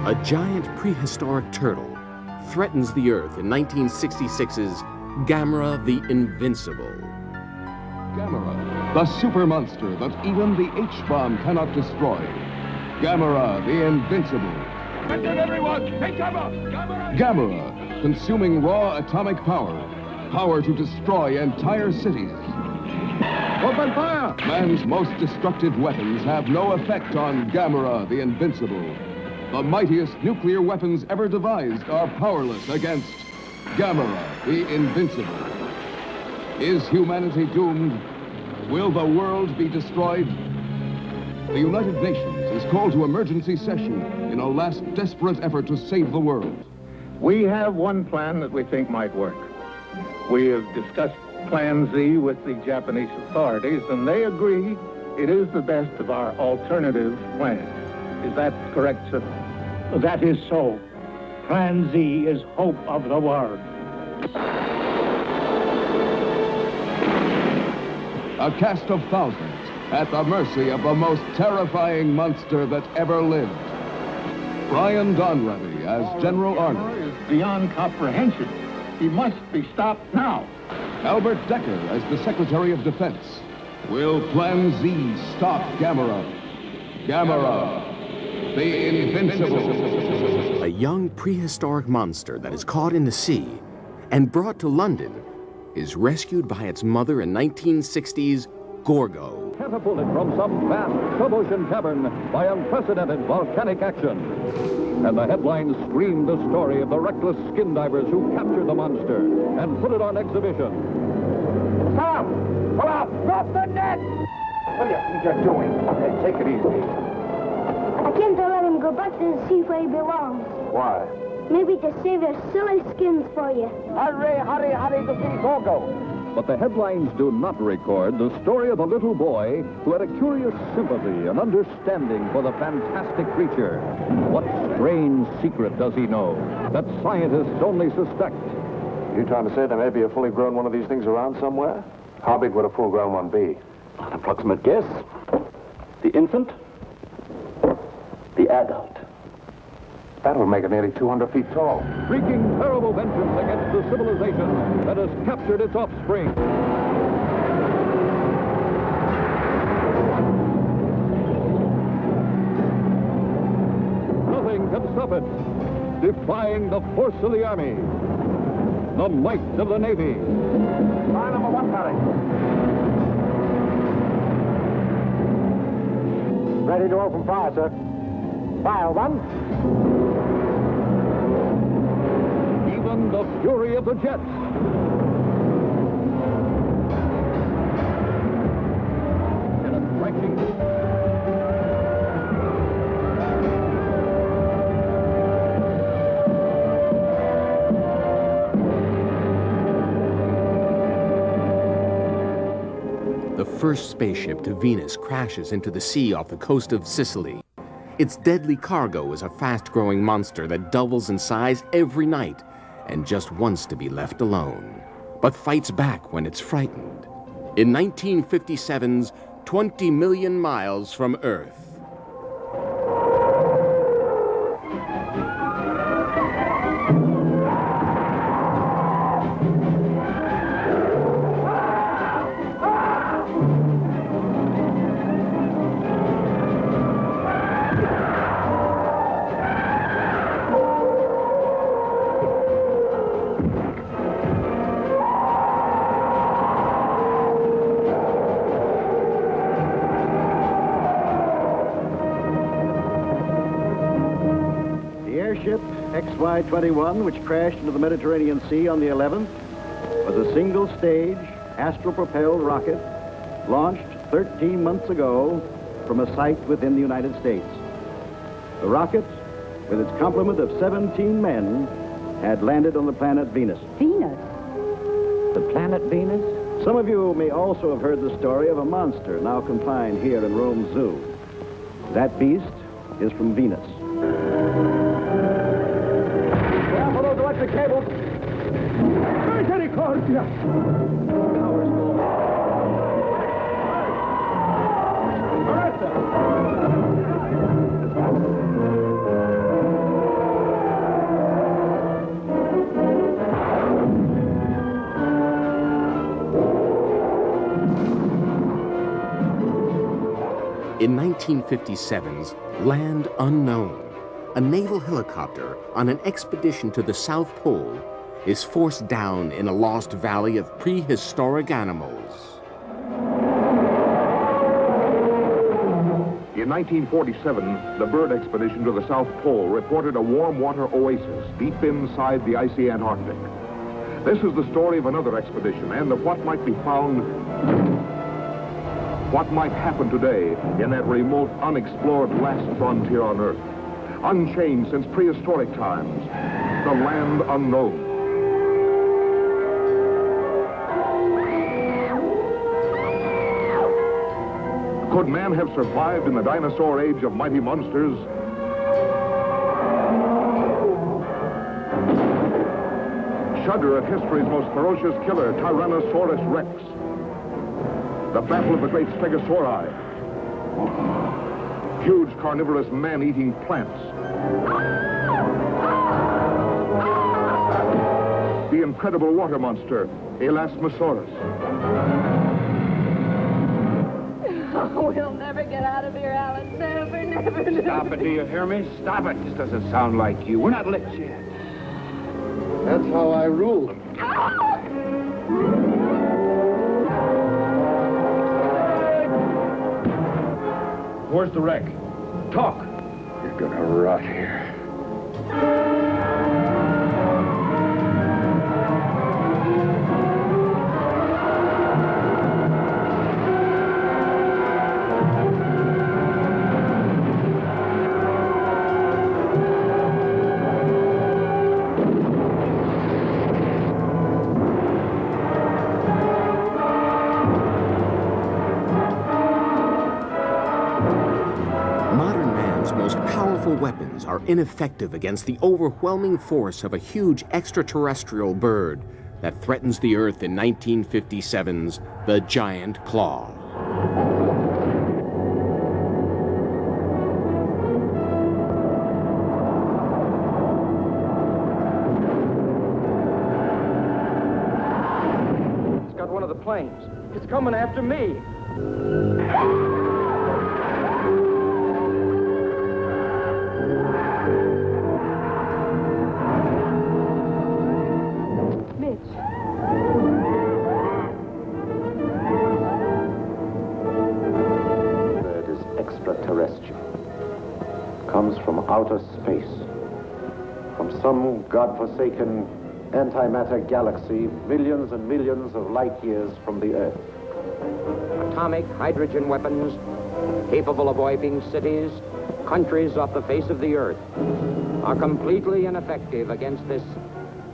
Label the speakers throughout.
Speaker 1: A giant prehistoric turtle threatens the Earth in 1966's Gamera the Invincible.
Speaker 2: Gamera, the super monster that even the H-bomb cannot destroy. Gamera the Invincible.
Speaker 3: Attention everyone! Take cover! Gamera!
Speaker 2: Gamera, consuming raw atomic power. Power to destroy entire cities.
Speaker 3: Open fire!
Speaker 2: Man's most destructive weapons have no effect on Gamera the Invincible. The mightiest nuclear weapons ever devised are powerless against Gamera the Invincible. Is humanity doomed? Will the world be destroyed? The United Nations is called to emergency session in a last desperate effort to save the world.
Speaker 4: We have one plan that we think might work. We have discussed Plan Z with the Japanese authorities, and they agree it is the best of our alternative plans. Is that correct, sir?
Speaker 5: That is so. Plan Z is hope of the world.
Speaker 2: A cast of thousands at the mercy of the most terrifying monster that ever lived. Brian Donlevy as General Arnold.
Speaker 4: Is beyond comprehension. He must be stopped now.
Speaker 2: Albert Decker as the Secretary of Defense. Will Plan Z stop Gamera? Gamera, the Invincible.
Speaker 1: A young prehistoric monster that is caught in the sea and brought to London is rescued by its mother in 1960's Gorgo.
Speaker 6: Catapulted from some vast sub-ocean cavern by unprecedented volcanic action. And the headlines screamed the story of the reckless skin divers who captured the monster and put it on exhibition.
Speaker 5: Stop! Stop! Drop the net! What do you think you're doing? Okay, take it easy.
Speaker 7: I can't let him go back to the sea where he belongs.
Speaker 5: Why?
Speaker 7: Maybe to save their silly skins for you.
Speaker 5: Hurry, hurry, hurry to see Gorgo.
Speaker 6: But the headlines do not record the story of a little boy who had a curious sympathy and understanding for the fantastic creature. What strange secret does he know that scientists only suspect?
Speaker 8: You trying to say there may be a fully grown one of these things around somewhere? How big would a full-grown one be?
Speaker 9: An approximate guess. The infant, the adult.
Speaker 8: That would make it nearly 200 feet tall.
Speaker 6: Wreaking terrible vengeance against the civilization that has captured its offspring. Nothing can stop it. Defying the force of the Army, the might of the Navy.
Speaker 5: Line number one, Harry. Ready to open fire, sir. Fire one.
Speaker 6: Even the fury of the jets. And a crashing.
Speaker 1: The first spaceship to Venus crashes into the sea off the coast of Sicily. Its deadly cargo is a fast-growing monster that doubles in size every night and just wants to be left alone, but fights back when it's frightened. In 1957's 20 Million Miles from Earth.
Speaker 10: XY-21, which crashed into the Mediterranean Sea on the 11th, was a single-stage, astral-propelled rocket launched 13 months ago from a site within the United States. The rocket, with its complement of 17 men, had landed on the planet Venus.
Speaker 11: Venus?
Speaker 10: The planet Venus? Some of you may also have heard the story of a monster now confined here in Rome Zoo. That beast is from Venus.
Speaker 5: The cables. Misericordia!
Speaker 10: Power's low.
Speaker 1: In 1957's Land Unknown, a naval helicopter on an expedition to the South Pole is forced down in a lost valley of prehistoric animals.
Speaker 3: In 1947, the bird expedition to the South Pole reported a warm water oasis deep inside the icy Antarctic. This is the story of another expedition and of what might be found, what might happen today in that remote, unexplored last frontier on Earth. Unchanged since prehistoric times, the land unknown. Could man have survived in the dinosaur age of mighty monsters? Shudder at history's most ferocious killer, Tyrannosaurus Rex. The battle of the great Stegosauri. Huge carnivorous man-eating plants. The incredible water monster, Elasmosaurus.
Speaker 11: We'll never get out of here, Alan. Never.
Speaker 5: Stop it, do you hear me? Stop it. This doesn't sound like you. We're not licked yet.
Speaker 10: That's how I rule.
Speaker 5: Where's the wreck? Talk.
Speaker 10: You're gonna rot here.
Speaker 1: Weapons are ineffective against the overwhelming force of a huge extraterrestrial bird that threatens the Earth in 1957's The Giant Claw.
Speaker 5: It's got one of the planes. It's coming after me.
Speaker 8: Comes from outer space, from some godforsaken antimatter galaxy millions and millions of light years from the Earth.
Speaker 12: Atomic hydrogen weapons capable of wiping cities, countries off the face of the Earth, are completely ineffective against this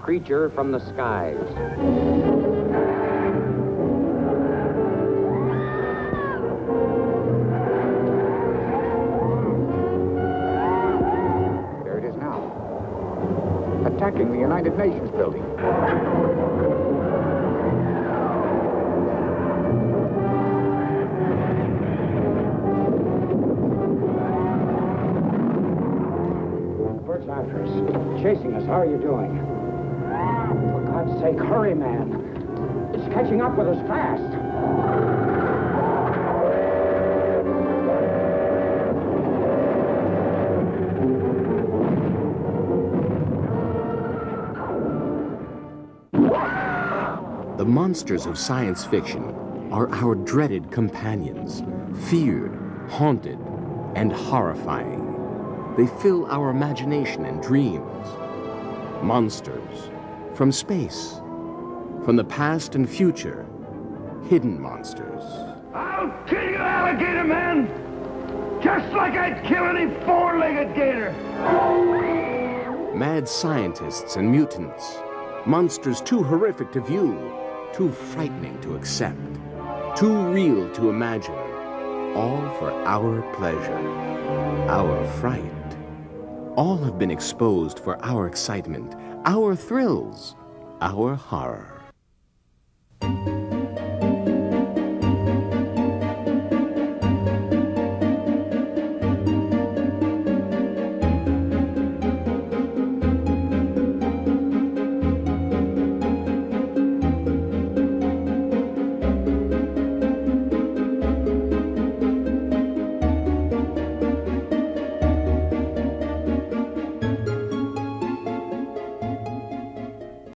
Speaker 12: creature from the skies.
Speaker 5: Attacking the United Nations building.
Speaker 12: Bird's after us. Chasing us. How are you doing? For God's sake, hurry, man. It's catching up with us fast.
Speaker 1: The monsters of science fiction are our dreaded companions, feared, haunted, and horrifying. They fill our imagination and dreams. Monsters from space, from the past and future, hidden monsters.
Speaker 3: I'll kill you, alligator man! Just like I'd kill any four-legged gator!
Speaker 1: Mad scientists and mutants. Monsters too horrific to view, too frightening to accept, too real to imagine, all for our pleasure, our fright. All have been exposed for our excitement, our thrills, our horror.